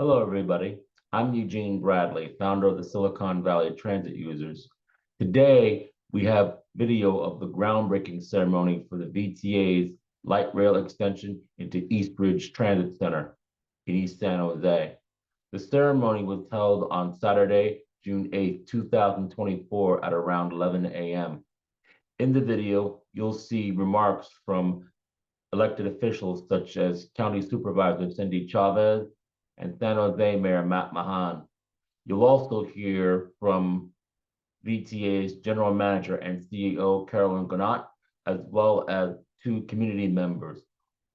Hello, everybody. I'm Eugene Bradley, founder of the Silicon Valley Transit Users. Today, we have video of the groundbreaking ceremony for the VTA's light rail extension into Eastridge Transit Center in East San Jose. The ceremony was held on Saturday, June 8th, 2024 at around 11 a.m. In the video, you'll see remarks from elected officials such as County Supervisor Cindy Chavez and San Jose Mayor Matt Mahan. You'll also hear from VTA's General Manager and CEO Carolyn Gonat, as well as two community members,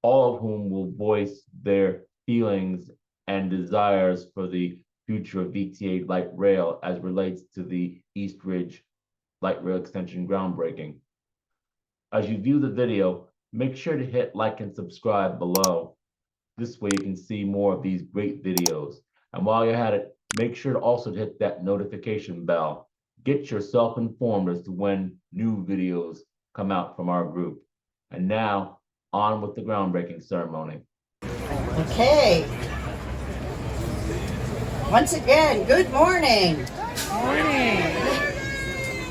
all of whom will voice their feelings and desires for the future of VTA light rail as relates to the Eastridge light rail extension groundbreaking. As you view the video, make sure to hit like and subscribe below. This way you can see more of these great videos. And while you're at it, make sure to also hit that notification bell. Get yourself informed as to when new videos come out from our group. And now, on with the groundbreaking ceremony. Okay. Once again, good morning. Morning.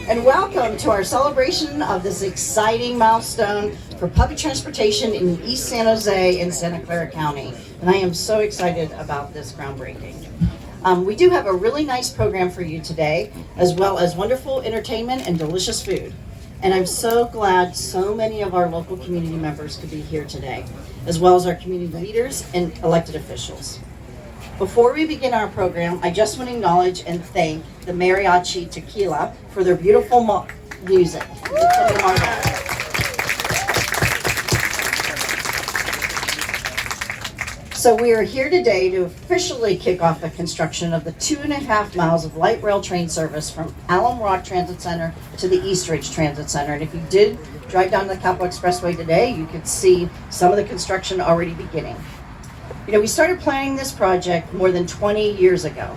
And welcome to our celebration of this exciting milestone for public transportation in East San Jose and Santa Clara County. And I am so excited about this groundbreaking. We do have a really nice program for you today, as well as wonderful entertainment and delicious food. And I'm so glad so many of our local community members could be here today, as well as our community leaders and elected officials. Before we begin our program, I just want to acknowledge and thank the Mariachi Tequila for their beautiful music. So we are here today to officially kick off the construction of the 2.5 miles of light rail train service from Alum Rock Transit Center to the Eastridge Transit Center. And if you did drive down the Capitol Expressway today, you could see some of the construction already beginning. You know, we started planning this project more than 20 years ago.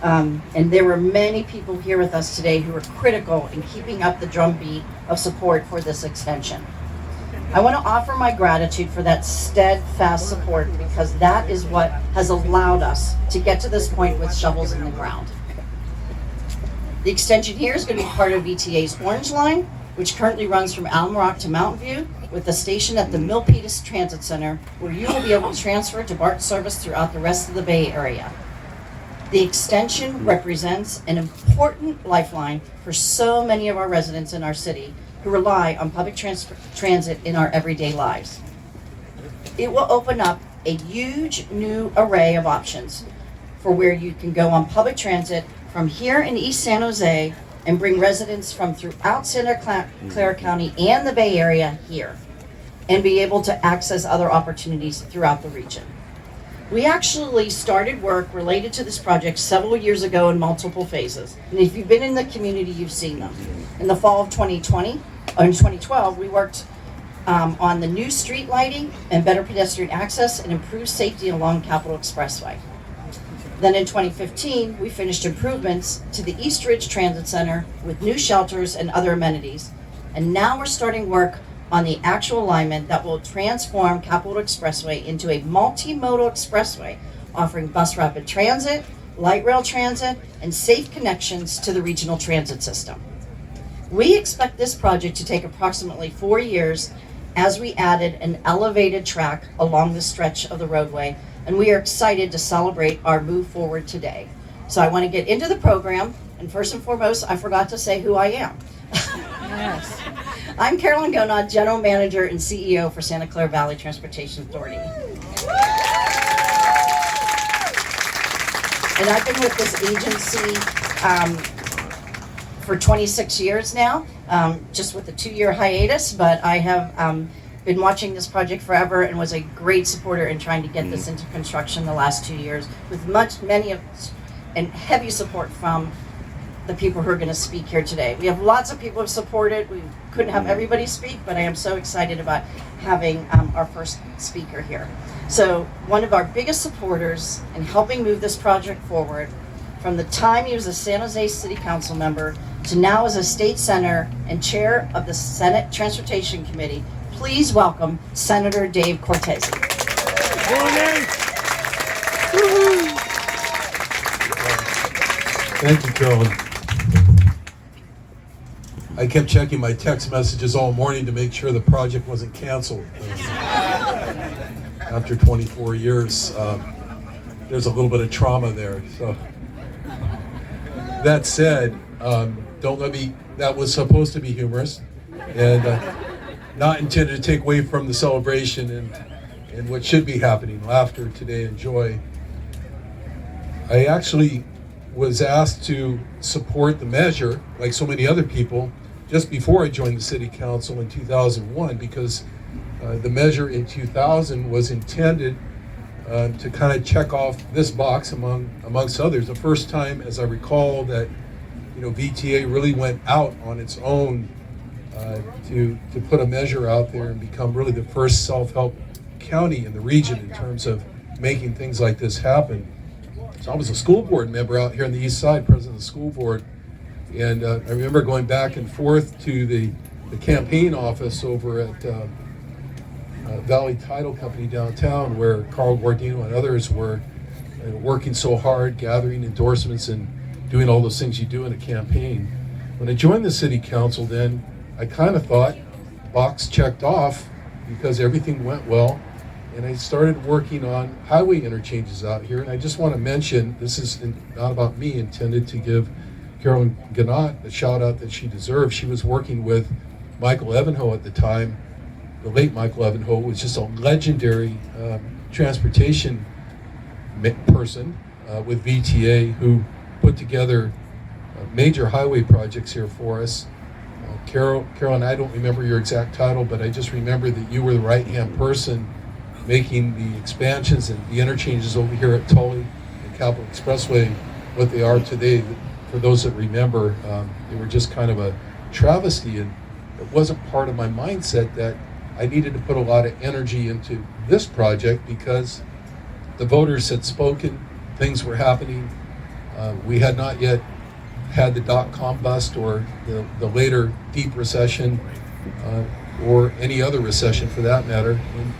And there were many people here with us today who were critical in keeping up the drumbeat of support for this extension. I want to offer my gratitude for that steadfast support because that is what has allowed us to get to this point with shovels in the ground. The extension here is going to be part of VTA's Orange Line, which currently runs from Alum Rock to Mountain View, with a station at the Milpitas Transit Center, where you will be able to transfer to BART service throughout the rest of the Bay Area. The extension represents an important lifeline for so many of our residents in our city who rely on public transit in our everyday lives. It will open up a huge new array of options for where you can go on public transit from here in East San Jose and bring residents from throughout Santa Clara County and the Bay Area here and be able to access other opportunities throughout the region. We actually started work related to this project several years ago in multiple phases. And if you've been in the community, you've seen them. In the fall of 2012, we worked on the new street lighting and better pedestrian access and improved safety along Capitol Expressway. Then in 2015, we finished improvements to the Eastridge Transit Center with new shelters and other amenities. And now we're starting work on the actual alignment that will transform Capitol Expressway into a multimodal expressway, offering bus rapid transit, light rail transit, and safe connections to the regional transit system. We expect this project to take approximately 4 years as we added an elevated track along the stretch of the roadway, and we are excited to celebrate our move forward today. So I want to get into the program, and first and foremost, I forgot to say who I am. Yes. I'm Carolyn Gonad, General Manager and CEO for Santa Clara Valley Transportation Authority. And I've been with this agency for 26 years now, just with a 2-year hiatus, but I have been watching this project forever and was a great supporter in trying to get this into construction the last 2 years with and heavy support from the people who are going to speak here today. We have lots of people who have supported. We couldn't have everybody speak, but I am so excited about having our first speaker here. So one of our biggest supporters in helping move this project forward, from the time he was a San Jose City Council member to now as a state senator and chair of the Senate Transportation Committee, please welcome Senator Dave Cortese. Morning. Woo-hoo. Carolyn. I kept checking my text messages all morning to make sure the project wasn't canceled. After 24 years, there's a little bit of trauma there. So that said, don't let me, that was supposed to be humorous and not intended to take away from the celebration and what should be happening, laughter today and joy. I actually was asked to support the measure, like so many other people, just before I joined the city council in 2001, because the measure in 2000 was intended to kind of check off this box amongst others. The first time, as I recall, that VTA really went out on its own to put a measure out there and become really the first self-help county in the region in terms of making things like this happen. So I was a school board member out here on the east side, president of the school board, and I remember going back and forth to the campaign office over at Valley Title Company downtown, where Carl Guardino and others were working so hard, gathering endorsements and doing all those things you do in a campaign. When I joined the city council, then I kind of thought box checked off because everything went well, and I started working on highway interchanges out here. And I just want to mention, this is not about me, intended to give Carolyn Gannott the shout out that she deserves. She was working with Michael Evanhoe at the time. The late Michael Evanhoe was just a legendary transportation person with VTA who put together major highway projects here for us. Carolyn, I don't remember your exact title, but I just remember that you were the right-hand person making the expansions and the interchanges over here at Tully and Capitol Expressway what they are today. For those that remember, they were just kind of a travesty, and it wasn't part of my mindset that I needed to put a lot of energy into this project because the voters had spoken, things were happening. We had not yet had the dot-com bust or the later deep recession or any other recession for that matter. And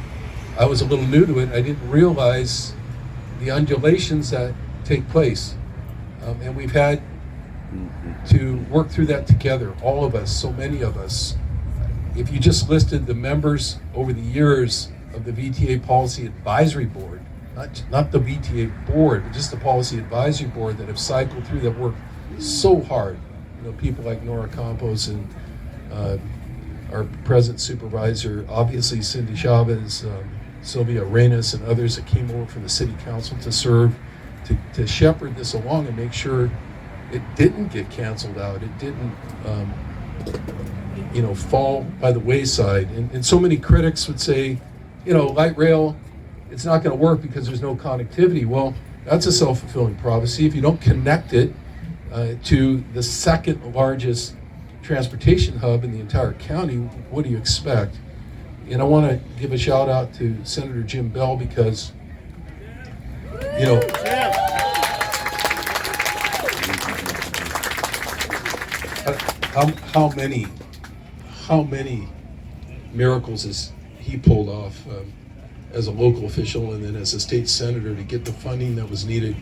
I was a little new to it. I didn't realize the undulations that take place. And we've had to work through that together, all of us, so many of us. If you just listed the members over the years of the VTA Policy Advisory Board, not the VTA board, but just the Policy Advisory Board that have cycled through, that work so hard. People like Nora Campos and our present supervisor, obviously Cindy Chavez, Sylvia Reyes, and others that came over from the city council to serve, to shepherd this along and make sure it didn't get canceled out. It didn't, fall by the wayside. And so many critics would say, light rail, it's not going to work because there's no connectivity. Well, that's a self-fulfilling prophecy. If you don't connect it to the second largest transportation hub in the entire county, what do you expect? And I want to give a shout out to Senator Jim Bell because, how many miracles has he pulled off as a local official and then as a state senator to get the funding that was needed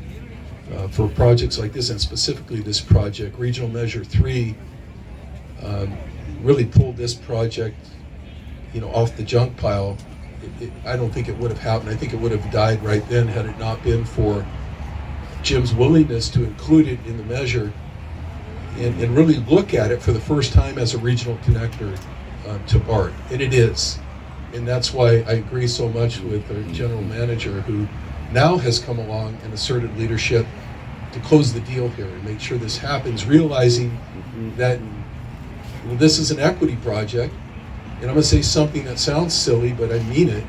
for projects like this, and specifically this project. Regional Measure 3 really pulled this project off the junk pile. I don't think it would have happened. I think it would have died right then had it not been for Jim's willingness to include it in the measure and really look at it for the first time as a regional connector to BART. And it is. And that's why I agree so much with our general manager, who now has come along and asserted leadership to close the deal here and make sure this happens, realizing that this is an equity project. And I'm going to say something that sounds silly, but I mean it.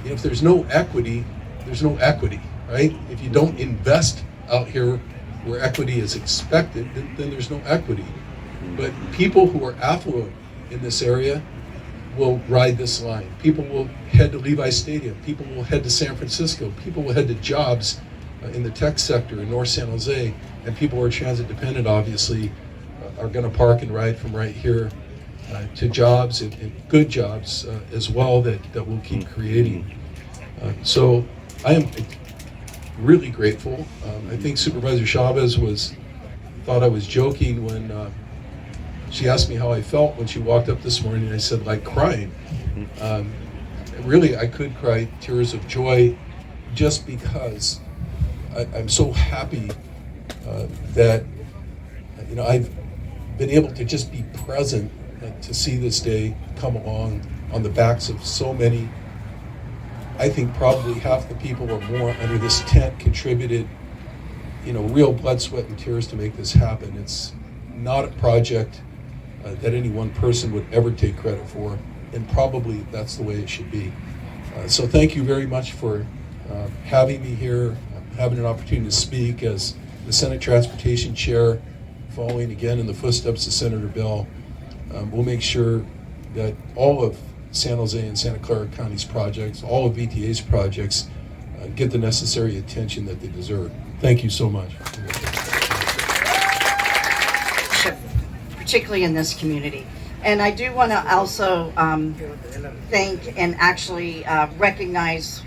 If there's no equity, there's no equity, right? If you don't invest out here where equity is expected, then there's no equity. But people who are affluent in this area will ride this line. People will head to Levi Stadium. People will head to San Francisco. People will head to jobs in the tech sector in North San Jose. And people who are transit dependent, obviously, are going to park and ride from right here to jobs and good jobs as well that we'll keep creating. So I am really grateful. I think Supervisor Chavez was thought I was joking when she asked me how I felt when she walked up this morning. I said, like crying. Really, I could cry tears of joy just because I'm so happy that I've been able to just be present to see this day come along on the backs of so many. I think probably half the people or more under this tent contributed, real blood, sweat, and tears to make this happen. It's not a project that any one person would ever take credit for, and probably that's the way it should be. So thank you very much for having me here, having an opportunity to speak as the Senate Transportation Chair, following again in the footsteps of Senator Bell. We'll make sure that all of San Jose and Santa Clara County's projects, all of VTA's projects, get the necessary attention that they deserve. Thank you so much. Particularly in this community. And I do want to also thank and actually recognize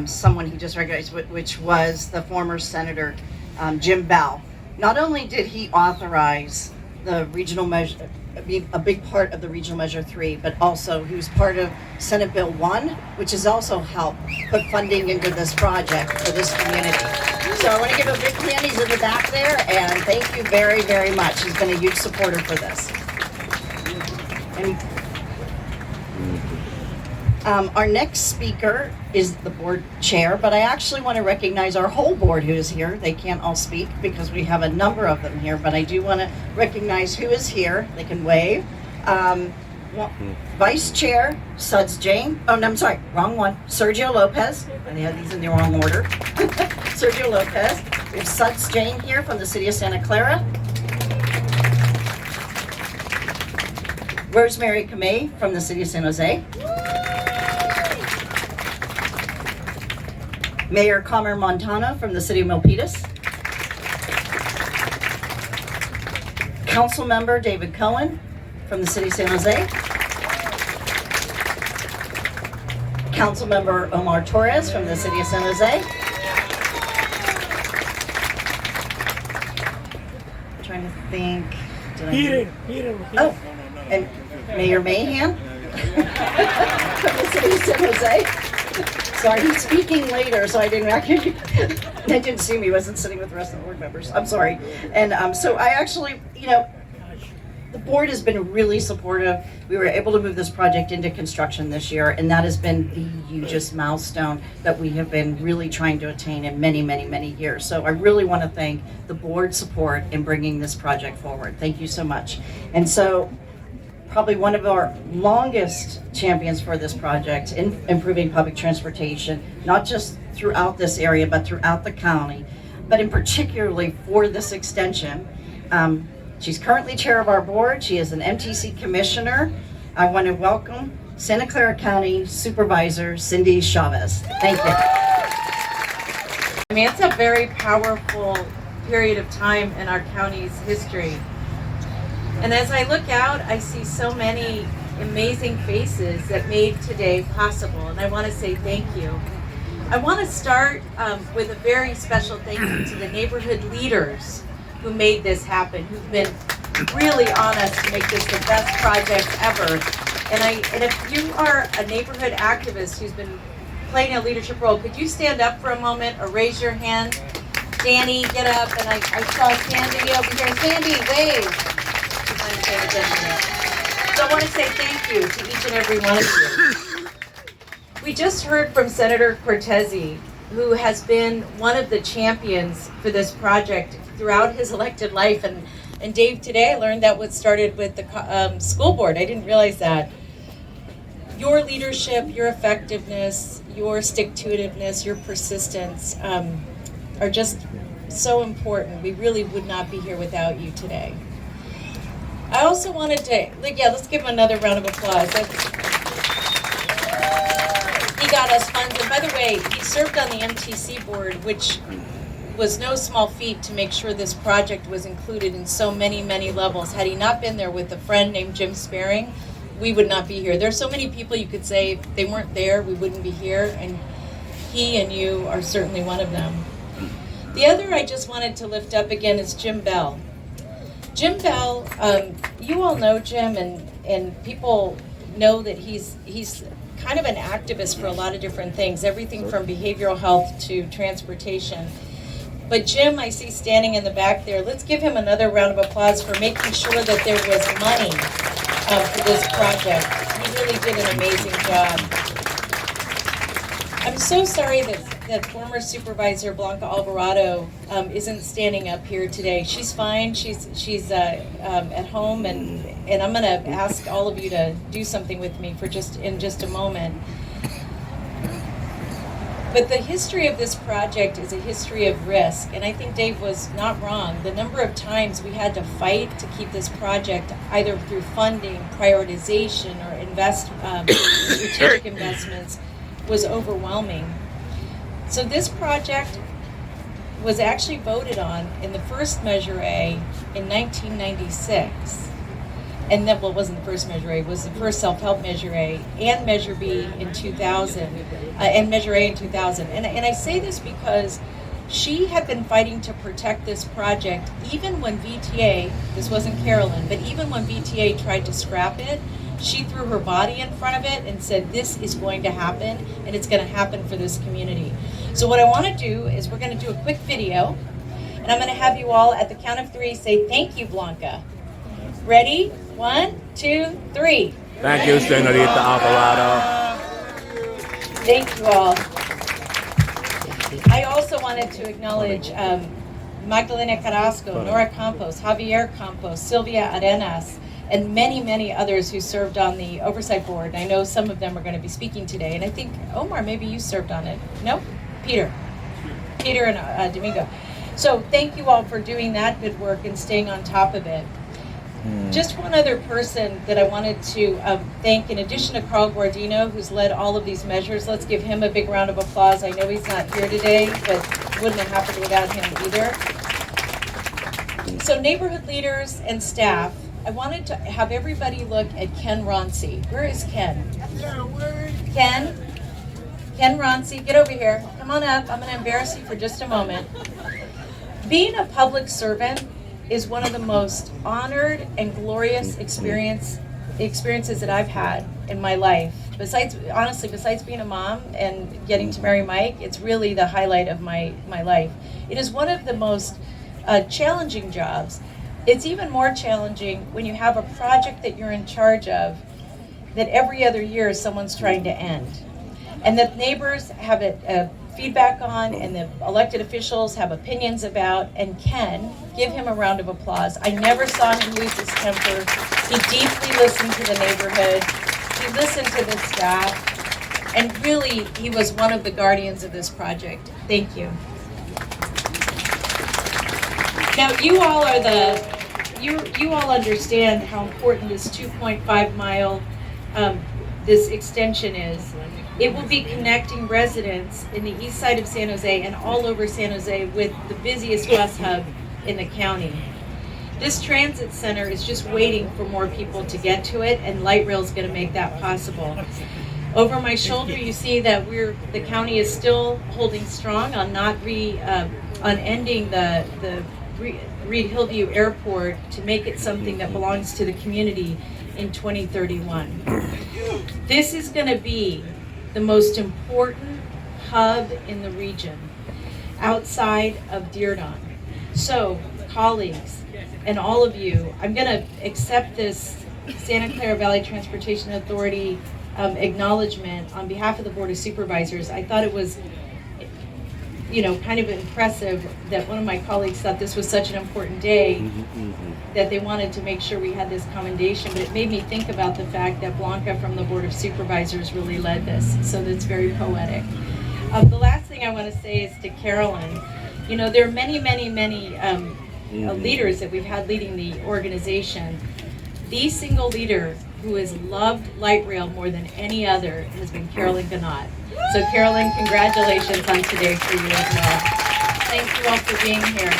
someone he just recognized, which was the former Senator Jim Bell. Not only did he authorize the regional measure, a big part of the regional measure 3, but also he was part of Senate Bill 1, which has also helped put funding into this project for this community. So I want to give a big hand. He's in the back there, and thank you very, very much. He's been a huge supporter for this. And our next speaker is the board chair, but I actually want to recognize our whole board who is here. They can't all speak because we have a number of them here, but I do want to recognize who is here. They can wave. Vice Chair Suds Jane. Oh, no, I'm sorry, wrong one. Sergio Lopez. I had these in the wrong order. Sergio Lopez. We have Suds Jane here from the city of Santa Clara. Rosemary Kamei from the city of San Jose. Mayor Comer Montano from the city of Milpitas. Council member David Cohen from the city of San Jose. Council member Omar Torres from the city of San Jose. I'm trying to think. Peter. Oh, and Mayor Mahan from the city of San Jose. Sorry, he's speaking later, so I didn't actually, they didn't see me, he wasn't sitting with the rest of the board members. I'm sorry. And so I actually, the board has been really supportive. We were able to move this project into construction this year, and that has been the hugest milestone that we have been really trying to attain in many, many, many years. So I really want to thank the board's support in bringing this project forward. Thank you so much. And so, probably one of our longest champions for this project in improving public transportation, not just throughout this area, but throughout the county, but in particularly for this extension. She's currently chair of our board. She is an MTC commissioner. I want to welcome Santa Clara County Supervisor Cindy Chavez. Thank you. I mean, it's a very powerful period of time in our county's history. And as I look out, I see so many amazing faces that made today possible, and I want to say thank you. I want to start with a very special thank you to the neighborhood leaders who made this happen, who've been really on us to make this the best project ever. And if you are a neighborhood activist who's been playing a leadership role, could you stand up for a moment or raise your hand? Danny, get up. And I saw Sandy over here. Sandy, wave. So I want to say thank you to each and every one of you. We just heard from Senator Cortese, who has been one of the champions for this project throughout his elected life. And Dave, today I learned that what started with the school board. I didn't realize that. Your leadership, your effectiveness, your stick-to-itiveness, your persistence are just so important. We really would not be here without you today. I also wanted to, let's give him another round of applause. He got us funds, and by the way, he served on the MTC board, which was no small feat to make sure this project was included in so many, many levels. Had he not been there with a friend named Jim Sparing, we would not be here. There's so many people you could say if they weren't there, we wouldn't be here, and he and you are certainly one of them. The other I just wanted to lift up again is Jim Bell. Jim Bell, you all know Jim, and people know that he's kind of an activist for a lot of different things, everything from behavioral health to transportation. But Jim, I see standing in the back there. Let's give him another round of applause for making sure that there was money for this project. He really did an amazing job. I'm so sorry that former Supervisor Blanca Alvarado isn't standing up here today. She's fine. She's at home, and I'm going to ask all of you to do something with me for just a moment. But the history of this project is a history of risk, and I think Dave was not wrong. The number of times we had to fight to keep this project either through funding, prioritization, or strategic investments was overwhelming. So this project was actually voted on in the first Measure A in 1996. And then, well, it wasn't the first Measure A, it was the first self-help Measure A and Measure B in 2000, and Measure A in 2000. And I say this because she had been fighting to protect this project even when VTA, this wasn't Carolyn, but even when VTA tried to scrap it, she threw her body in front of it and said, this is going to happen, and it's going to happen for this community. So what I want to do is we're going to do a quick video, and I'm going to have you all at the count of 3 say, thank you, Blanca. Ready? 1, 2, 3. Thank you, Senorita Alvarado. Thank you all. I also wanted to acknowledge Magdalena Carrasco, Nora Campos, Javier Campos, Sylvia Arenas, and many, many others who served on the oversight board. I know some of them are going to be speaking today, and I think, Omar, maybe you served on it. No? Peter and Domingo. So thank you all for doing that good work and staying on top of it. Just one other person that I wanted to thank, in addition to Carl Guardino, who's led all of these measures. Let's give him a big round of applause. I know he's not here today, but it wouldn't have happened without him either. So neighborhood leaders and staff, I wanted to have everybody look at Ken Ronci. Where is Ken? Ken Ronci, get over here. Come on up. I'm going to embarrass you for just a moment. Being a public servant is one of the most honored and glorious experiences that I've had in my life. Besides being a mom and getting to marry Mike, it's really the highlight of my life. It is one of the most challenging jobs. It's even more challenging when you have a project that you're in charge of that every other year someone's trying to end. And that neighbors have feedback on, and the elected officials have opinions about. And Ken, give him a round of applause. I never saw him lose his temper. He deeply listened to the neighborhood. He listened to the staff. And really, he was one of the guardians of this project. Thank you. Now, you all understand how important this 2.5 mile this extension is. It will be connecting residents in the east side of San Jose and all over San Jose with the busiest bus hub in the county. This transit center is just waiting for more people to get to it, and light rail is going to make that possible. Over my shoulder, you see that the county is still holding strong on on ending the Reed Hillview Airport to make it something that belongs to the community in 2031. This is going to be the most important hub in the region outside of Dearborn. So, colleagues and all of you, I'm going to accept this Santa Clara Valley Transportation Authority acknowledgement on behalf of the Board of Supervisors. I thought it was, kind of impressive that one of my colleagues thought this was such an important day that they wanted to make sure we had this commendation, but it made me think about the fact that Blanca from the Board of Supervisors really led this, so that's very poetic. The last thing I want to say is to Carolyn. There are many leaders that we've had leading the organization. The single leader who has loved light rail more than any other has been Carolyn Gannott. So Carolyn, congratulations on today for you as well. Thank you all for being here.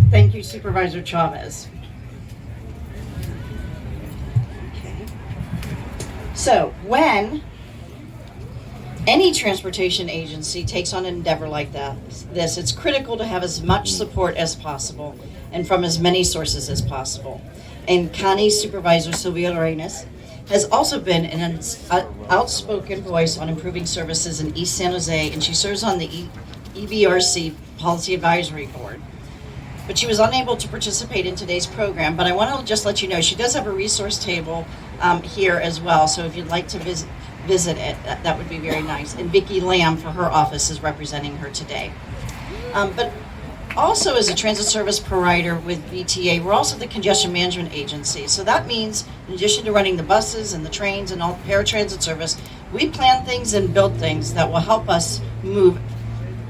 Thank you, Supervisor Chavez. Okay. So when any transportation agency takes on an endeavor like this, it's critical to have as much support as possible and from as many sources as possible. And County Supervisor Sylvia Arenas has also been an outspoken voice on improving services in East San Jose, and she serves on the EBRC Policy Advisory Board. But she was unable to participate in today's program, but I want to just let you know she does have a resource table here as well, so if you'd like to visit it, that would be very nice. And Vicki Lamb for her office is representing her today. But also as a transit service provider with VTA, we're also the congestion management agency. So that means in addition to running the buses and the trains and all the paratransit service, we plan things and build things that will help us move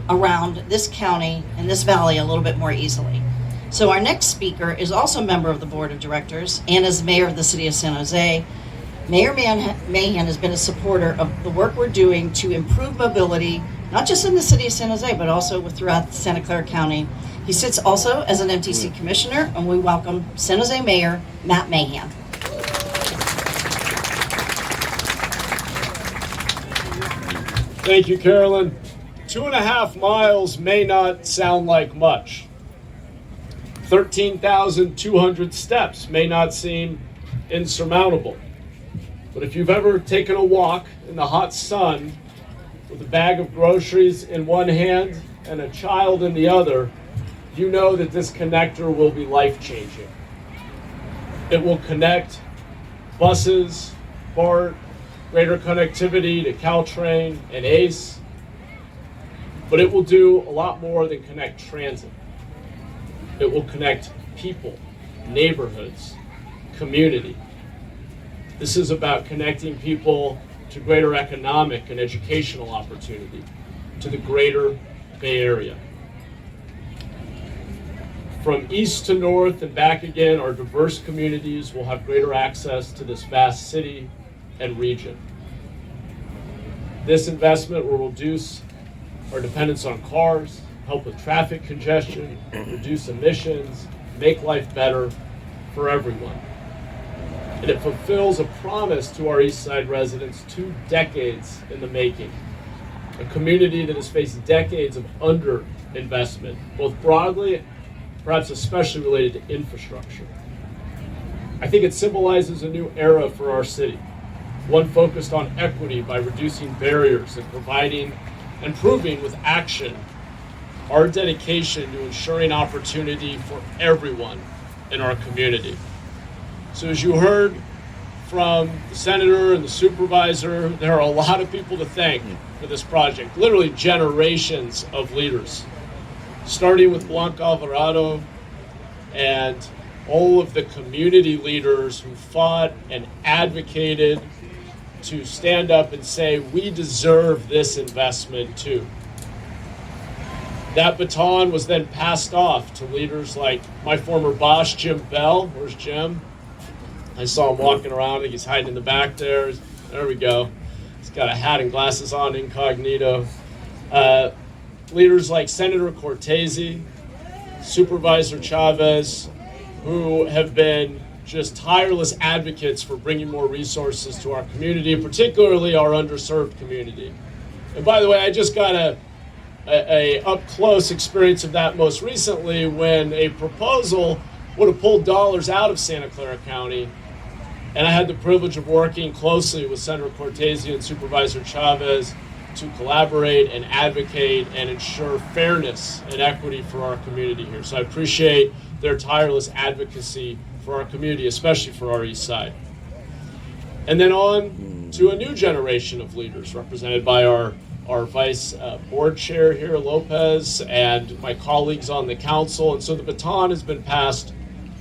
around this county and this valley a little bit more easily. So our next speaker is also a member of the board of directors and is mayor of the city of San Jose. Mayor Mahan has been a supporter of the work we're doing to improve mobility, not just in the city of San Jose, but also throughout Santa Clara County. He sits also as an MTC commissioner, and we welcome San Jose Mayor Matt Mahan. Thank you, Carolyn. 2.5 miles may not sound like much. 13,200 steps may not seem insurmountable. But if you've ever taken a walk in the hot sun with a bag of groceries in one hand and a child in the other, you know that this connector will be life-changing. It will connect buses, BART, greater connectivity to Caltrain and ACE, but it will do a lot more than connect transit. It will connect people, neighborhoods, community. This is about connecting people to greater economic and educational opportunity, to the greater Bay Area. From east to north and back again, our diverse communities will have greater access to this vast city and region. This investment will reduce our dependence on cars, help with traffic congestion, reduce emissions, make life better for everyone. And it fulfills a promise to our East Side residents 2 decades in the making. A community that has faced decades of underinvestment, both broadly, perhaps especially related to infrastructure. I think it symbolizes a new era for our city, one focused on equity by reducing barriers and providing and proving with action our dedication to ensuring opportunity for everyone in our community. So as you heard from the senator and the supervisor, there are a lot of people to thank for this project, literally generations of leaders, starting with Blanca Alvarado and all of the community leaders who fought and advocated to stand up and say, we deserve this investment too. That baton was then passed off to leaders like my former boss, Jim Bell. Where's Jim? I saw him walking around. I think he's hiding in the back there. There we go. He's got a hat and glasses on, incognito. Leaders like Senator Cortese, Supervisor Chavez, who have been just tireless advocates for bringing more resources to our community, particularly our underserved community. And by the way, I just got a up-close experience of that most recently when a proposal would have pulled dollars out of Santa Clara County, and I had the privilege of working closely with Senator Cortese and Supervisor Chavez to collaborate and advocate and ensure fairness and equity for our community here. So I appreciate their tireless advocacy for our community, especially for our East Side. And then on to a new generation of leaders represented by our vice board chair here, Lopez, and my colleagues on the council. And so the baton has been passed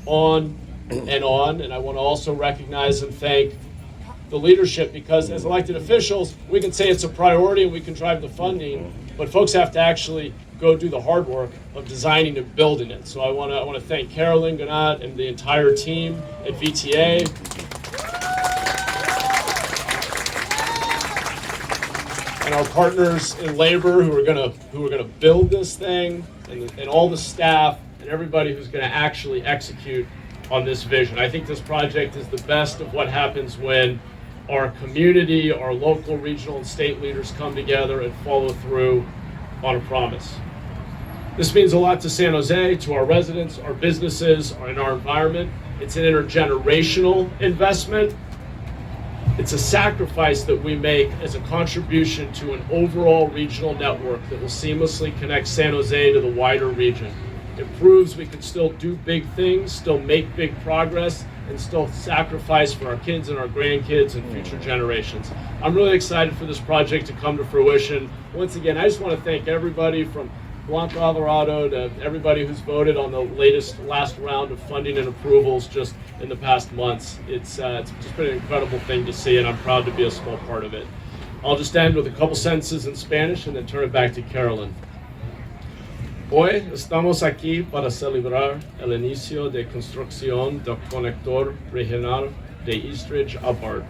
on, and I want to also recognize and thank the leadership, because as elected officials, we can say it's a priority and we can drive the funding, but folks have to actually go do the hard work of designing and building it. So I want to thank Carolyn Gannat and the entire team at VTA. And our partners in labor who are gonna build this thing, and all the staff and everybody who's gonna actually execute on this vision. I think this project is the best of what happens when our community, our local, regional, and state leaders come together and follow through on a promise. This means a lot to San Jose, to our residents, our businesses, and our environment. It's an intergenerational investment. It's a sacrifice that we make as a contribution to an overall regional network that will seamlessly connect San Jose to the wider region. It proves we can still do big things, still make big progress, and still sacrifice for our kids and our grandkids and future generations. I'm really excited for this project to come to fruition. Once again, I just want to thank everybody from Blanco, Colorado, to everybody who's voted on the last round of funding and approvals just in the past months. It's just been an incredible thing to see, and I'm proud to be a small part of it. I'll just end with a couple sentences in Spanish and then turn it back to Carolyn. Hoy estamos aquí para celebrar el inicio de construcción del conector regional de Eastridge a Bart.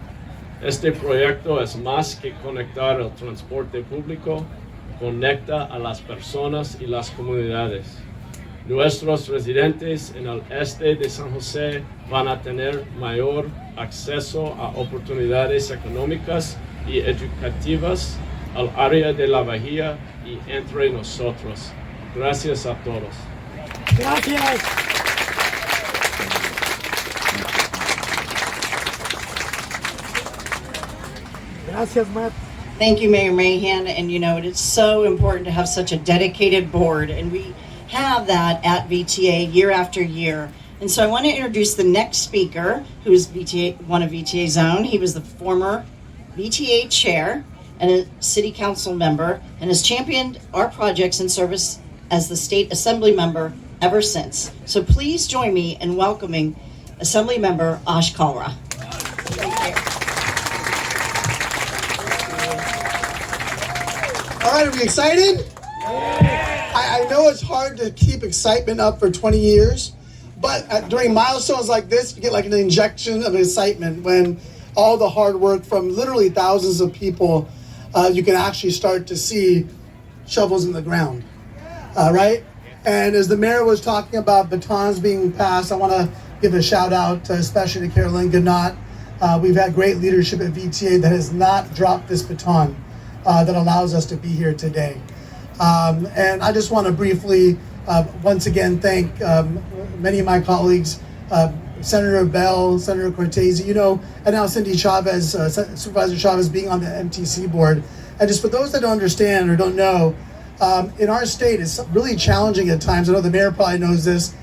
Este proyecto es más que conectar el transporte público, conecta a las personas y las comunidades. Nuestros residentes en el este de San José van a tener mayor acceso a oportunidades económicas y educativas al área de la bahía y entre nosotros. Gracias a todos. Gracias. Gracias, Matt. Thank you, Mayor Mahan. And you know, it is so important to have such a dedicated board, and we have that at VTA year after year. And so I want to introduce the next speaker, who is one of VTA's own. He was the former VTA chair and a city council member, and has championed our projects and service as the state assembly member ever since. So please join me in welcoming Assembly Member Clara. All right, are we excited? I know it's hard to keep excitement up for 20 years, but during milestones like this, you get like an injection of excitement when all the hard work from literally thousands of people, you can actually start to see shovels in the ground, right? And as the mayor was talking about batons being passed, I want to give a shout out especially to Carolyn Gannott. We've had great leadership at VTA that has not dropped this baton that allows us to be here today. And I just want to briefly, once again, thank many of my colleagues, Senator Bell, Senator Cortese, you know, and now Cindy Chavez, Supervisor Chavez being on the MTC board. And just for those that don't understand or don't know, in our state, it's really challenging at times. I know the mayor probably knows this,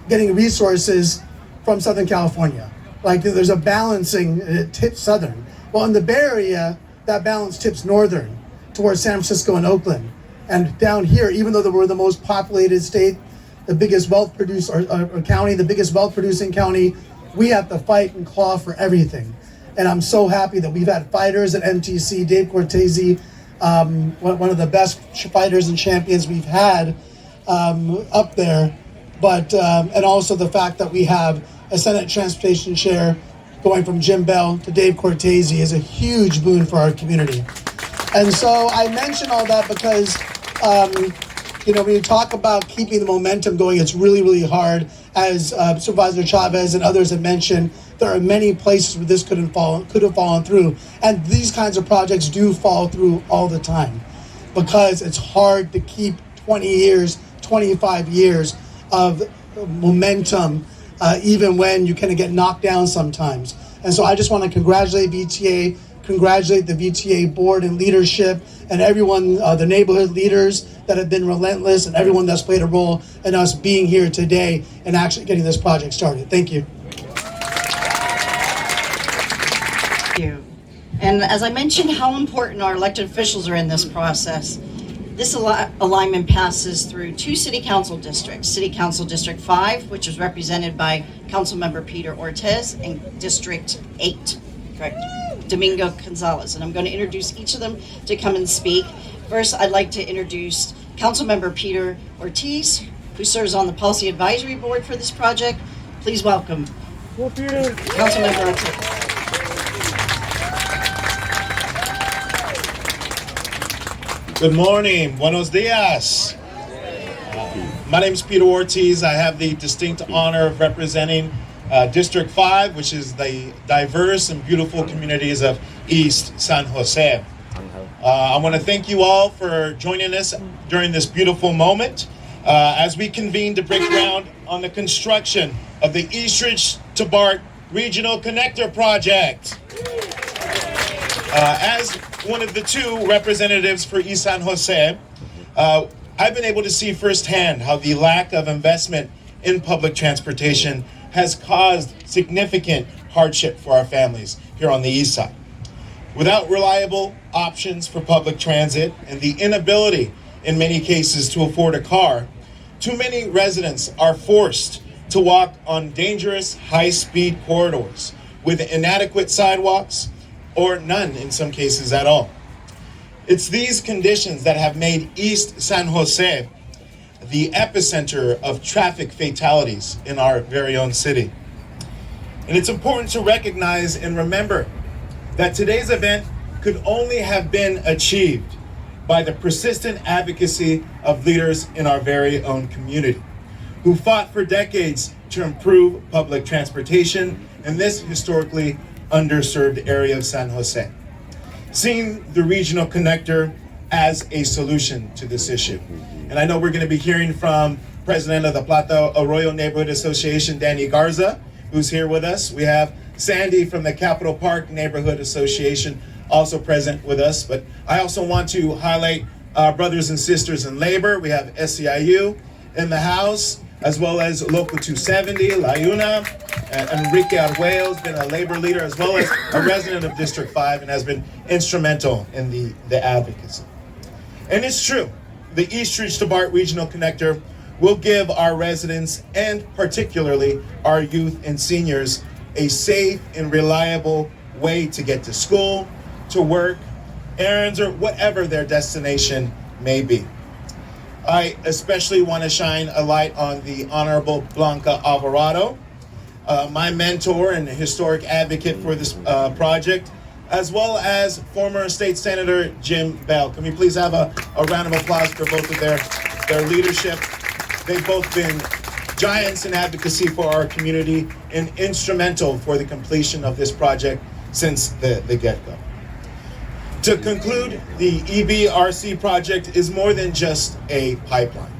getting resources from Southern California. Like there's a balancing, it tips Southern. Well, in the Bay Area, that balance tips Northern towards San Francisco and Oakland. And down here, even though we're the most populated state, the biggest wealth producer or county, the biggest wealth producing county, we have to fight and claw for everything. And I'm so happy that we've had fighters at MTC, Dave Cortese, one of the best fighters and champions we've had up there. But, and also the fact that we have a Senate Transportation Chair going from Jim Bell to Dave Cortese is a huge boon for our community. And so I mention all that because, you know, when you talk about keeping the momentum going, it's really, really hard. As Supervisor Chavez and others have mentioned, there are many places where this could have fallen through. And these kinds of projects do fall through all the time because it's hard to keep 20 years, 25 years of momentum, even when you kind of get knocked down sometimes. And so I just want to congratulate VTA, congratulate the VTA board and leadership and everyone, the neighborhood leaders that have been relentless and everyone that's played a role in us being here today and actually getting this project started. Thank you. Thank you. And as I mentioned how important our elected officials are in this process, this alignment passes through two city council districts. City Council District 5, which is represented by Councilmember Peter Ortiz, and District 8, correct, Domingo Gonzalez. And I'm going to introduce each of them to come and speak. First, I'd like to introduce Councilmember Peter Ortiz, who serves on the Policy Advisory Board for this project. Please welcome Councilmember Ortiz. Good morning, buenos dias. My name is Peter Ortiz. I have the distinct honor of representing District 5, which is the diverse and beautiful communities of East San Jose. I want to thank you all for joining us during this beautiful moment as we convene to break ground on the construction of the Eastridge to BART Regional Connector Project. As one of the two representatives for East San Jose, I've been able to see firsthand how the lack of investment in public transportation has caused significant hardship for our families here on the east side. Without reliable options for public transit and the inability in many cases to afford a car, too many residents are forced to walk on dangerous high-speed corridors with inadequate sidewalks or none in some cases at all. It's these conditions that have made East San Jose the epicenter of traffic fatalities in our very own city. And it's important to recognize and remember that today's event could only have been achieved by the persistent advocacy of leaders in our very own community, who fought for decades to improve public transportation in this historically underserved area of San Jose, seeing the regional connector as a solution to this issue. And I know we're going to be hearing from President of the Plata Arroyo Neighborhood Association, Danny Garza, who's here with us. We have Sandy from the Capitol Park Neighborhood Association also present with us. But I also want to highlight our brothers and sisters in labor. We have SEIU in the house, as well as Local 270, La Una, and Enrique Arguello's been a labor leader, as well as a resident of District 5, and has been instrumental in the advocacy. And it's true, the Eastridge to BART Regional Connector will give our residents, and particularly our youth and seniors, a safe and reliable way to get to school, to work, errands, or whatever their destination may be. I especially want to shine a light on the Honorable Blanca Alvarado, my mentor and historic advocate for this project, as well as former State Senator Jim Bell. Can we please have a round of applause for both of their leadership? They've both been giants in advocacy for our community and instrumental for the completion of this project since the get-go. To conclude, the EBRC project is more than just a pipeline.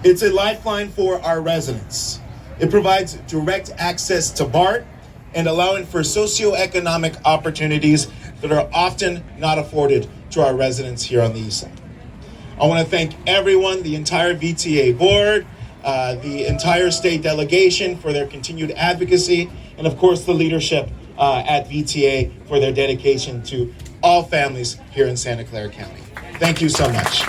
It's a lifeline for our residents. It provides direct access to BART and allowing for socioeconomic opportunities that are often not afforded to our residents here on the east side. I want to thank everyone, the entire VTA board, the entire state delegation for their continued advocacy, and of course the leadership at VTA for their dedication to all families here in Santa Clara County. Thank you so much.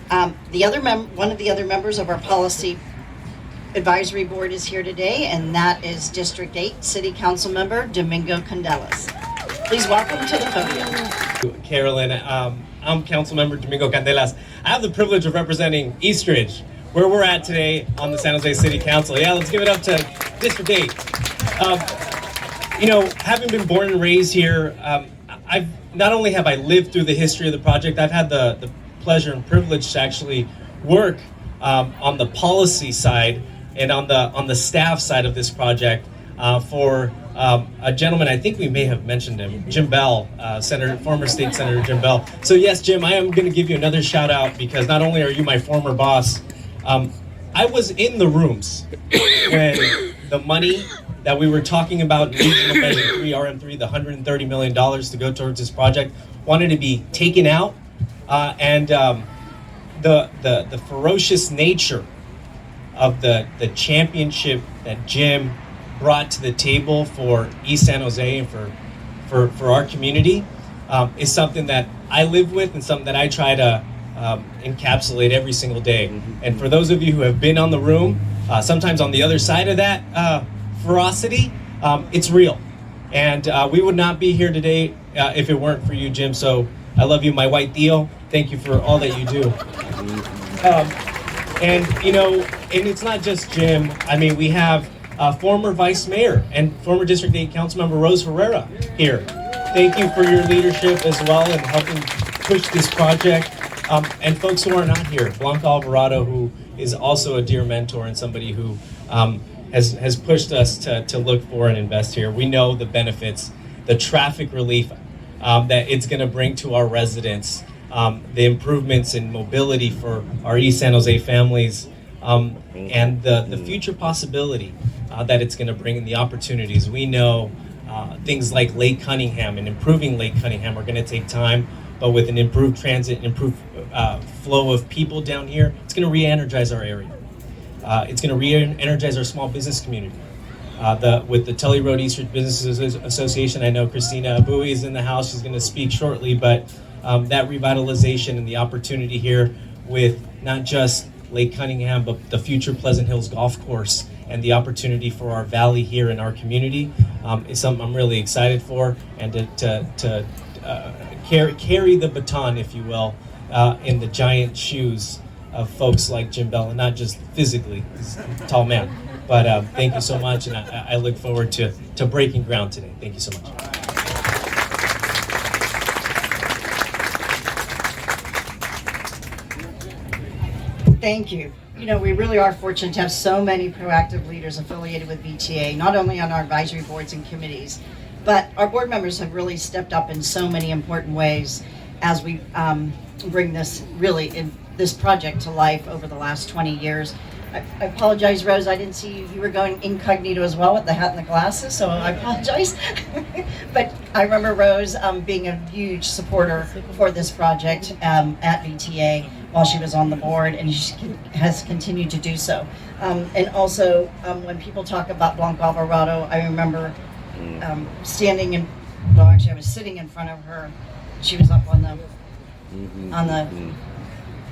One of the other members of our policy advisory board is here today, and that is District 8 City Council Member Domingo Candelas. Please welcome to the podium. Carolyn, I'm Council Member Domingo Candelas. I have the privilege of representing Eastridge, where we're at today on the San Jose City Council. Yeah, let's give it up to District 8. You know, having been born and raised here, I've not only have I lived through the history of the project, I've had the pleasure and privilege to actually work on the policy side and on the staff side of this project for a gentleman, I think we may have mentioned him, Jim Bell, former State Senator Jim Bell. So yes, Jim, I am going to give you another shout out because not only are you my former boss, I was in the rooms when the money that we were talking about in Regional Measure 3, RM3, the $130 million to go towards this project, wanted to be taken out, and the ferocious nature of the championship that Jim brought to the table for East San Jose and for our community is something that I live with and something that I try to encapsulate every single day. And for those of you who have been on the room, sometimes on the other side of that ferocity, it's real. And we would not be here today if it weren't for you, Jim. So I love you, my white Theo. Thank you for all that you do. And, you know, and it's not just Jim. I mean, we have former Vice Mayor and former District 8 Councilmember Rose Herrera here. Thank you for your leadership as well in helping push this project. And folks who are not here, Blanca Alvarado, who is also a dear mentor and somebody who has pushed us to look for and invest here. We know the benefits, the traffic relief that it's going to bring to our residents, the improvements in mobility for our East San Jose families, and the future possibility that it's going to bring in the opportunities. We know things like Lake Cunningham and improving Lake Cunningham are going to take time, but with an improved transit and improved flow of people down here, it's going to re-energize our area. It's going to re-energize our small business community. With the Tully Road Eastridge Business Association, I know Christina Abui is in the house. She's going to speak shortly, but that revitalization and the opportunity here with not just Lake Cunningham, but the future Pleasant Hills Golf Course and the opportunity for our valley here in our community is something I'm really excited for, and to carry the baton, if you will, in the giant shoes of folks like Jim Bella, not just physically, he's a tall man, but thank you so much, and I look forward to breaking ground today. Thank you so much. Thank you. You know, we really are fortunate to have so many proactive leaders affiliated with VTA, not only on our advisory boards and committees, but our board members have really stepped up in so many important ways as we bring this this project to life over the last 20 years. I apologize, Rose, I didn't see you. You were going incognito as well with the hat and the glasses, so I apologize. But I remember Rose being a huge supporter for this project at VTA while she was on the board, and she has continued to do so. And also, when people talk about Blanco Alvarado, I remember standing in, well, actually I was sitting in front of her. She was up on the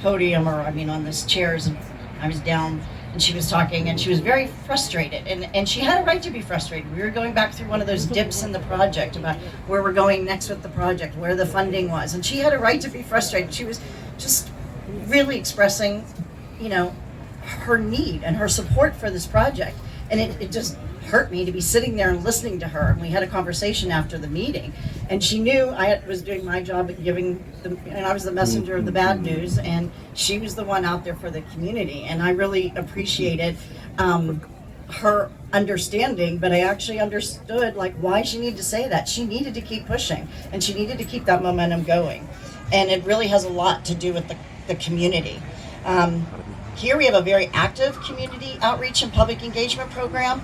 podium, or I mean on these chairs, and I was down, and she was talking, and she was very frustrated, and she had a right to be frustrated. We were going back through one of those dips in the project about where we're going next with the project, where the funding was, and she had a right to be frustrated. She was just really expressing, you know, her need and her support for this project, and it just hurt me to be sitting there and listening to her. And we had a conversation after the meeting, and she knew I was doing my job at giving and I was the messenger of the bad news, and she was the one out there for the community. And I really appreciated her understanding, but I actually understood like why she needed to say that. She needed to keep pushing, and she needed to keep that momentum going. And it really has a lot to do with the community. Here we have a very active community outreach and public engagement program.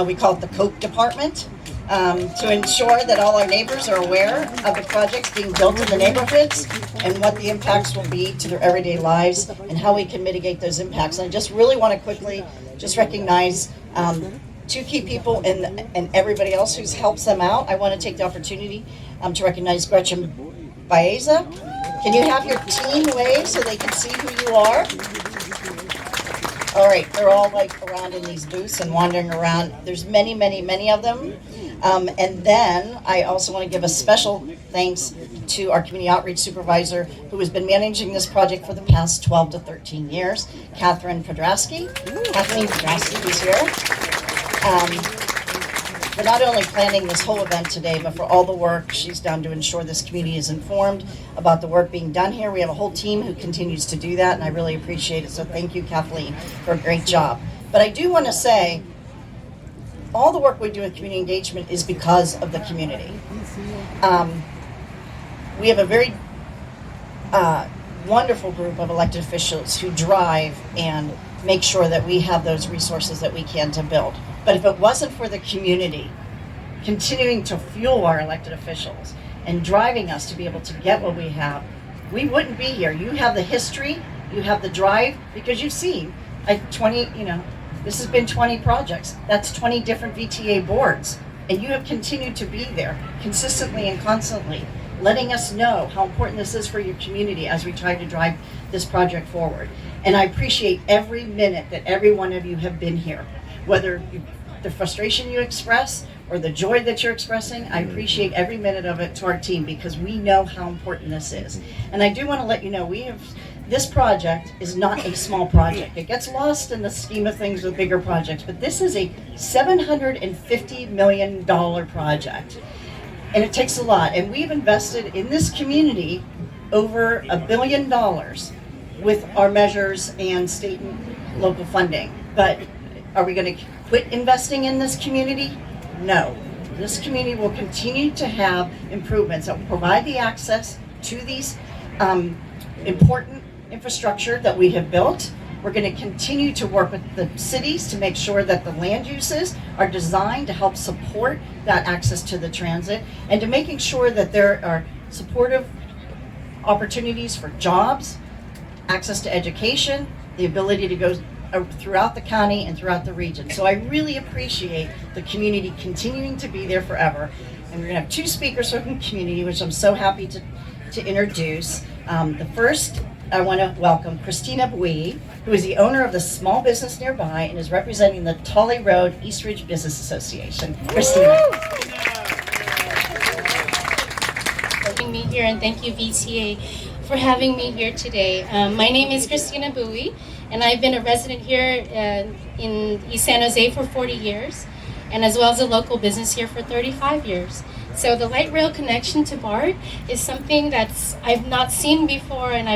We call it the COPE department, to ensure that all our neighbors are aware of the projects being built in the neighborhoods and what the impacts will be to their everyday lives and how we can mitigate those impacts. And I just really want to quickly just recognize two key people and everybody else who helps them out. I want to take the opportunity to recognize Gretchen Baeza. Can you have your team wave so they can see who you are? All right, they're all like around in these booths and wandering around. There's many, many, many of them. And then I also want to give a special thanks to our community outreach supervisor who has been managing this project for the past 12 to 13 years, Kathleen Podrasky. Kathleen Podrasky is here. For not only planning this whole event today, but for all the work she's done to ensure this community is informed about the work being done here. We have a whole team who continues to do that, and I really appreciate it. So thank you, Kathleen, for a great job. But I do want to say, all the work we do with community engagement is because of the community. We have a very wonderful group of elected officials who drive and make sure that we have those resources that we can to build. But if it wasn't for the community continuing to fuel our elected officials and driving us to be able to get what we have, we wouldn't be here. You have the history, you have the drive, because you've seen 20, this has been 20 projects. That's 20 different VTA boards. And you have continued to be there consistently and constantly, letting us know how important this is for your community as we try to drive this project forward. And I appreciate every minute that every one of you have been here. Whether the frustration you express or the joy that you're expressing, I appreciate every minute of it to our team, because we know how important this is. And I do want to let you know, this project is not a small project. It gets lost in the scheme of things with bigger projects, but this is a $750 million project. And it takes a lot. And we've invested in this community over $1 billion with our measures and state and local funding. But Are we going to quit investing in this community? No. This community will continue to have improvements that will provide the access to these important infrastructure that we have built. We're going to continue to work with the cities to make sure that the land uses are designed to help support that access to the transit, and to making sure that there are supportive opportunities for jobs, access to education, the ability to go throughout the county and throughout the region. So I really appreciate the community continuing to be there forever. And we're going to have two speakers from the community, which I'm so happy to introduce. The first, I want to welcome Christina Bui, who is the owner of the small business nearby and is representing the Tully Road Eastridge Business Association. Christina. Having me here, and thank you VTA for having me here today. My name is Christina Bui, and I've been a resident here in East San Jose for 40 years, and as well as a local business here for 35 years. So the light rail connection to BART is something that's I've not seen before, and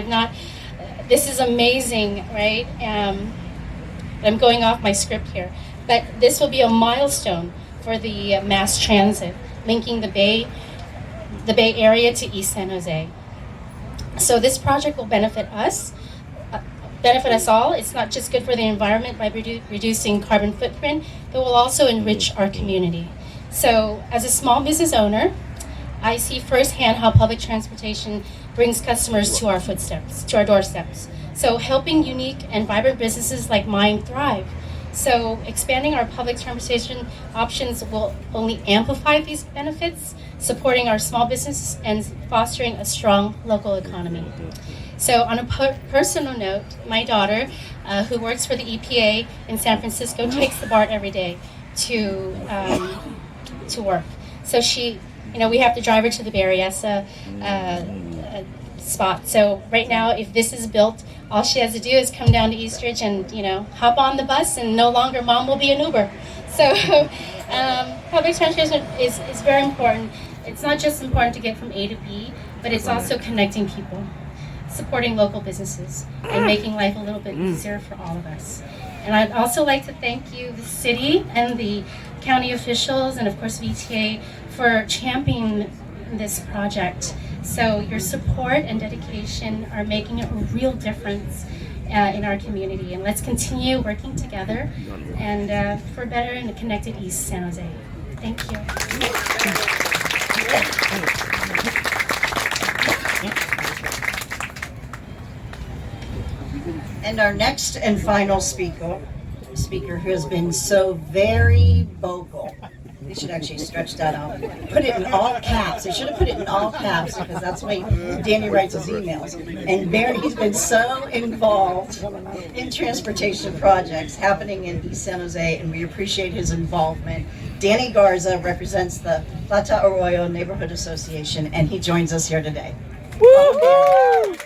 this is amazing, right? I'm going off my script here, but this will be a milestone for the mass transit, linking the Bay Area to East San Jose. So this project will benefit us all. It's not just good for the environment by reducing carbon footprint, but will also enrich our community. So as a small business owner, I see firsthand how public transportation brings customers to our doorsteps. So helping unique and vibrant businesses like mine thrive. So expanding our public transportation options will only amplify these benefits, supporting our small business and fostering a strong local economy. So on a personal note, my daughter, who works for the EPA in San Francisco, takes the BART every day to work. So we have to drive her to the Berryessa spot. So right now, if this is built, all she has to do is come down to Eastridge and hop on the bus, and no longer mom will be an Uber. So public transportation is very important. It's not just important to get from A to B, but it's also connecting people, supporting local businesses, and making life a little bit easier for all of us. And I'd also like to thank you, the city and the county officials, and of course VTA, for championing this project. So your support and dedication are making a real difference in our community. And let's continue working together and for better and a connected East San Jose. Thank you. And our next and final speaker who has been so very vocal. They should actually stretch that out. Put it in all caps. They should have put it in all caps, because that's the way Danny writes his emails. And Barry's been so involved in transportation projects happening in East San Jose, and we appreciate his involvement. Danny Garza represents the Plata Arroyo Neighborhood Association, and he joins us here today. Woo! Woo!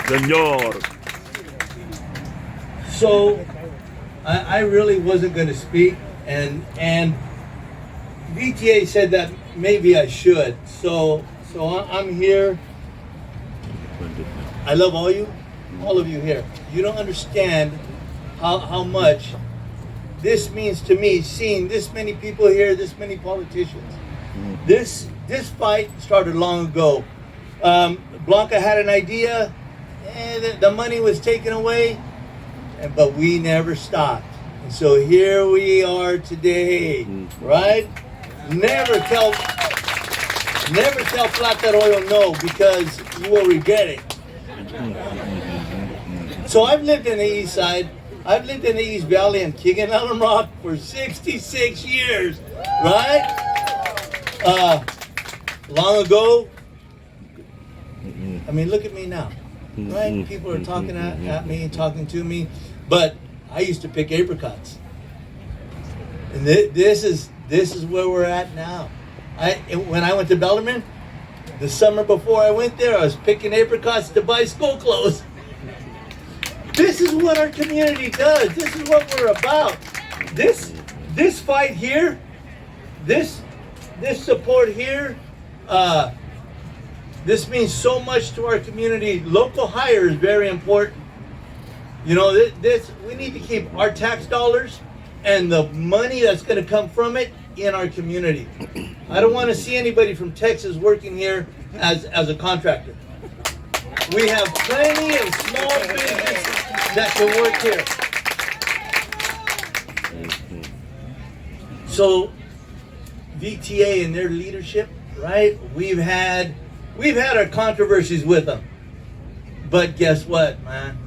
Senor. So I really wasn't going to speak, and VTA said that maybe I should. So I'm here. I love all of you here. You don't understand how much this means to me, seeing this many people here, this many politicians. This fight started long ago. Blanca had an idea, and the money was taken away, but we never stopped. And so here we are today, right? Never tell Plata Arroyo no, because you will regret it. So I've lived in the East Side. I've lived in the East Valley and King and Alum Rock for 66 years, right? Long ago, I mean, look at me now, right? People are talking at me, talking to me, but I used to pick apricots, and this is where we're at now. When I went to Bellarmine, the summer before I went there, I was picking apricots to buy school clothes. This is what our community does. This is what we're about. This fight here, this support here, this means so much to our community. Local hire is very important. You know, this we need to keep our tax dollars and the money that's going to come from it in our community. I don't want to see anybody from Texas working here as a contractor. We have plenty of small businesses that can work here. So VTA and their leadership, right? We've had our controversies with them. But guess what, man?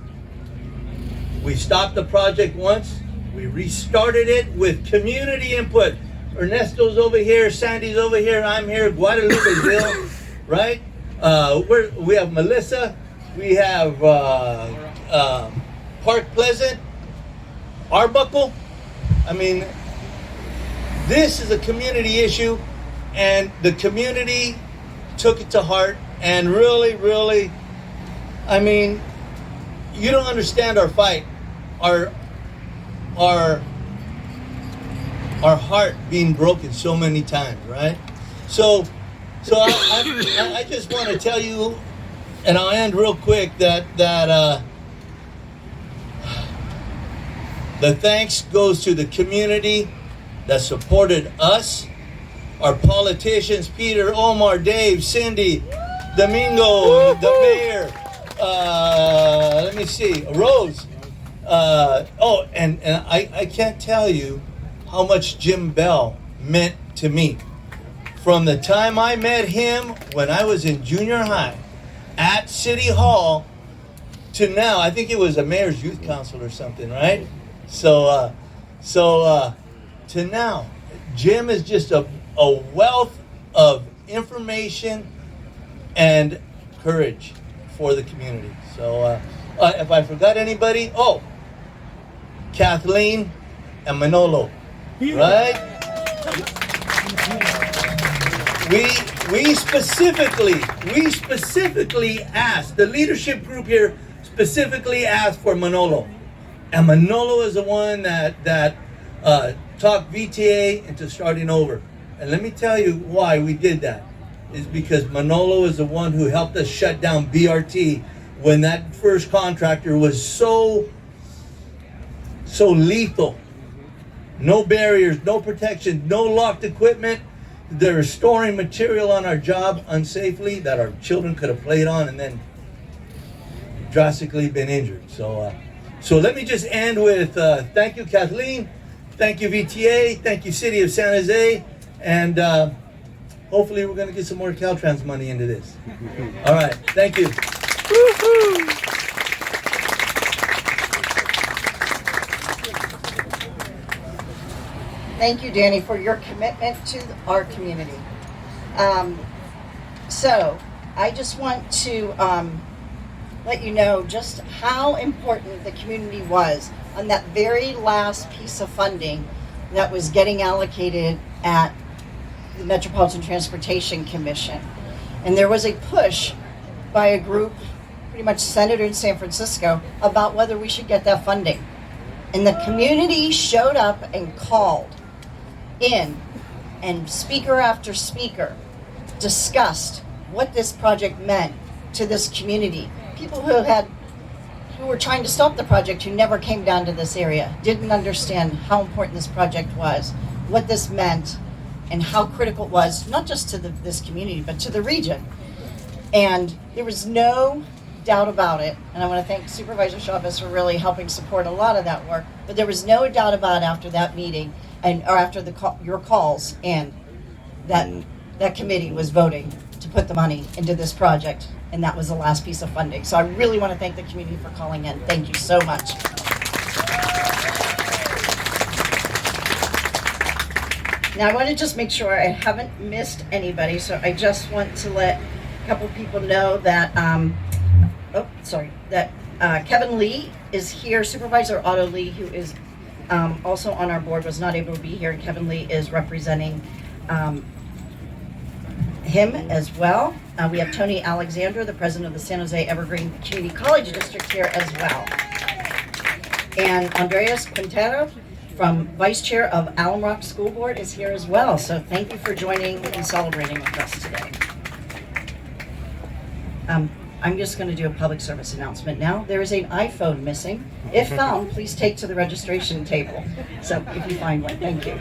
We stopped the project once. We restarted it with community input. Ernesto's over here, Sandy's over here, I'm here, Guadalupe'sville, right? We have Melissa, we have Park Pleasant, Arbuckle. I mean, this is a community issue, and the community took it to heart and really, really, I mean, you don't understand our fight, our heart being broken so many times, right? So I just want to tell you, and I'll end real quick, that the thanks goes to the community that supported us, our politicians, Peter, Omar, Dave, Cindy, Domingo, the mayor, let me see, Rose. And I can't tell you how much Jim Bell meant to me. From the time I met him when I was in junior high at City Hall to now, I think it was a mayor's youth council or something, right? So to now, Jim is just a wealth of information and courage for the community. So if I forgot anybody, Kathleen and Manolo, right? We specifically asked, the leadership group here specifically asked for Manolo. And Manolo is the one that talked VTA into starting over. And let me tell you why we did that. Is because Manolo is the one who helped us shut down BRT when that first contractor was so lethal. No barriers, no protection, no locked equipment. They're storing material on our job unsafely that our children could have played on and then drastically been injured. So let me just end with thank you, Kathleen. Thank you, VTA. Thank you, City of San Jose. And hopefully we're going to get some more Caltrans money into this. All right. Thank you. Woo-hoo. Thank you, Danny, for your commitment to our community. So I just want to let you know just how important the community was on that very last piece of funding that was getting allocated at the Metropolitan Transportation Commission. And there was a push by a group, pretty much centered in San Francisco, about whether we should get that funding. And the community showed up and called in, and speaker after speaker discussed what this project meant to this community. People who were trying to stop the project, who never came down to this area, didn't understand how important this project was, what this meant, and how critical it was, not just to this community, but to the region. And there was no doubt about it, and I want to thank Supervisor Chavez for really helping support a lot of that work, but there was no doubt about it after that meeting, or after your calls, and that committee was voting to put the money into this project, and that was the last piece of funding. So I really want to thank the community for calling in. Thank you so much. Now I want to just make sure I haven't missed anybody, so I just want to let a couple people know that, Kevin Lee is here. Supervisor Otto Lee, who is also on our board, was not able to be here, and Kevin Lee is representing him as well. We have Tony Alexander, the president of the San Jose Evergreen Community College District, here as well. And Andreas Quintero, from Vice Chair of Alum Rock School Board, is here as well. So thank you for joining and celebrating with us today. I'm just going to do a public service announcement now. There is an iPhone missing. If found, please take to the registration table. So if you find one, thank you.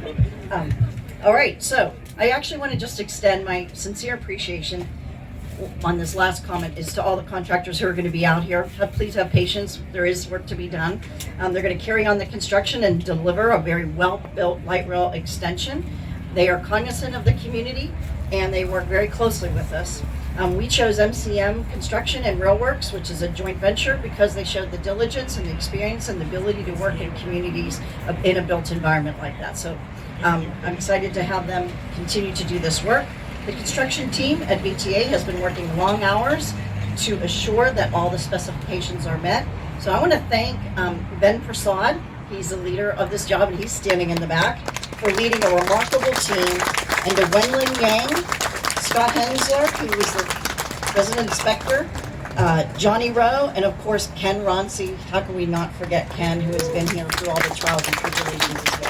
All right, so I actually want to just extend my sincere appreciation on this last comment is to all the contractors who are going to be out here. Please have patience. There is work to be done. They're going to carry on the construction and deliver a very well-built light rail extension. They are cognizant of the community and they work very closely with us. We chose MCM Construction and Railworks, which is a joint venture, because they showed the diligence and the experience and the ability to work in communities in a built environment like that. So I'm excited to have them continue to do this work. The construction team at VTA has been working long hours to assure that all the specifications are met. So I want to thank Ben Prasad. He's the leader of this job and he's standing in the back, for leading a remarkable team, and to Wenlin Yang, Scott Hensler, who was the resident inspector, Johnny Rowe, and of course Ken Ronci. How can we not forget Ken, who has been here through all the trials and tribulations as well.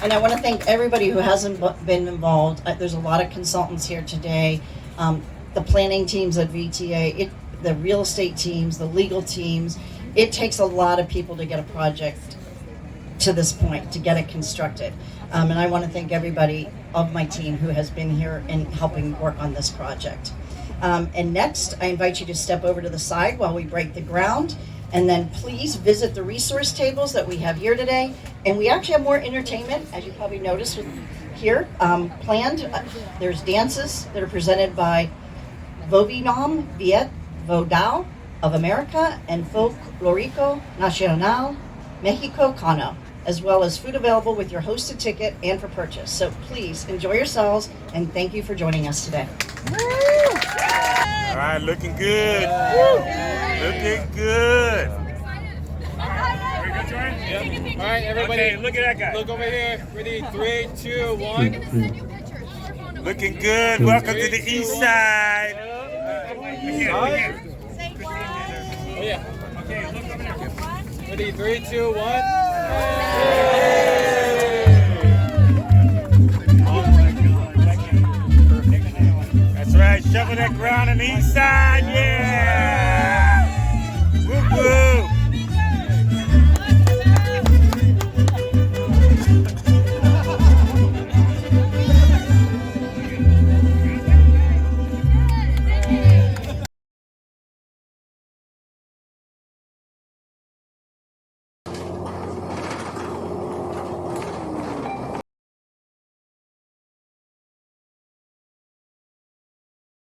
And I want to thank everybody who hasn't been involved. There's a lot of consultants here today. The planning teams at VTA, the real estate teams, the legal teams. It takes a lot of people to get a project to this point, to get it constructed. And I want to thank everybody of my team who has been here and helping work on this project. And next, I invite you to step over to the side while we break the ground. And then please visit the resource tables that we have here today. And we actually have more entertainment, as you probably noticed here, planned. There's dances that are presented by Vovinam Viet Vodao of America and Folklorico Nacional Mexico Cano, as well as food available with your hosted ticket and for purchase. So please enjoy yourselves and thank you for joining us today. All right, looking good. Looking good. All right, everybody. Okay, look at that guy. Look over here. Ready? 3, 2, 1. Looking good. Welcome to the east side. Oh, yeah. Okay, look over there. Ready? 3, 2, 1. That's right. Shovel that ground on the east side. Yeah. Woo woo.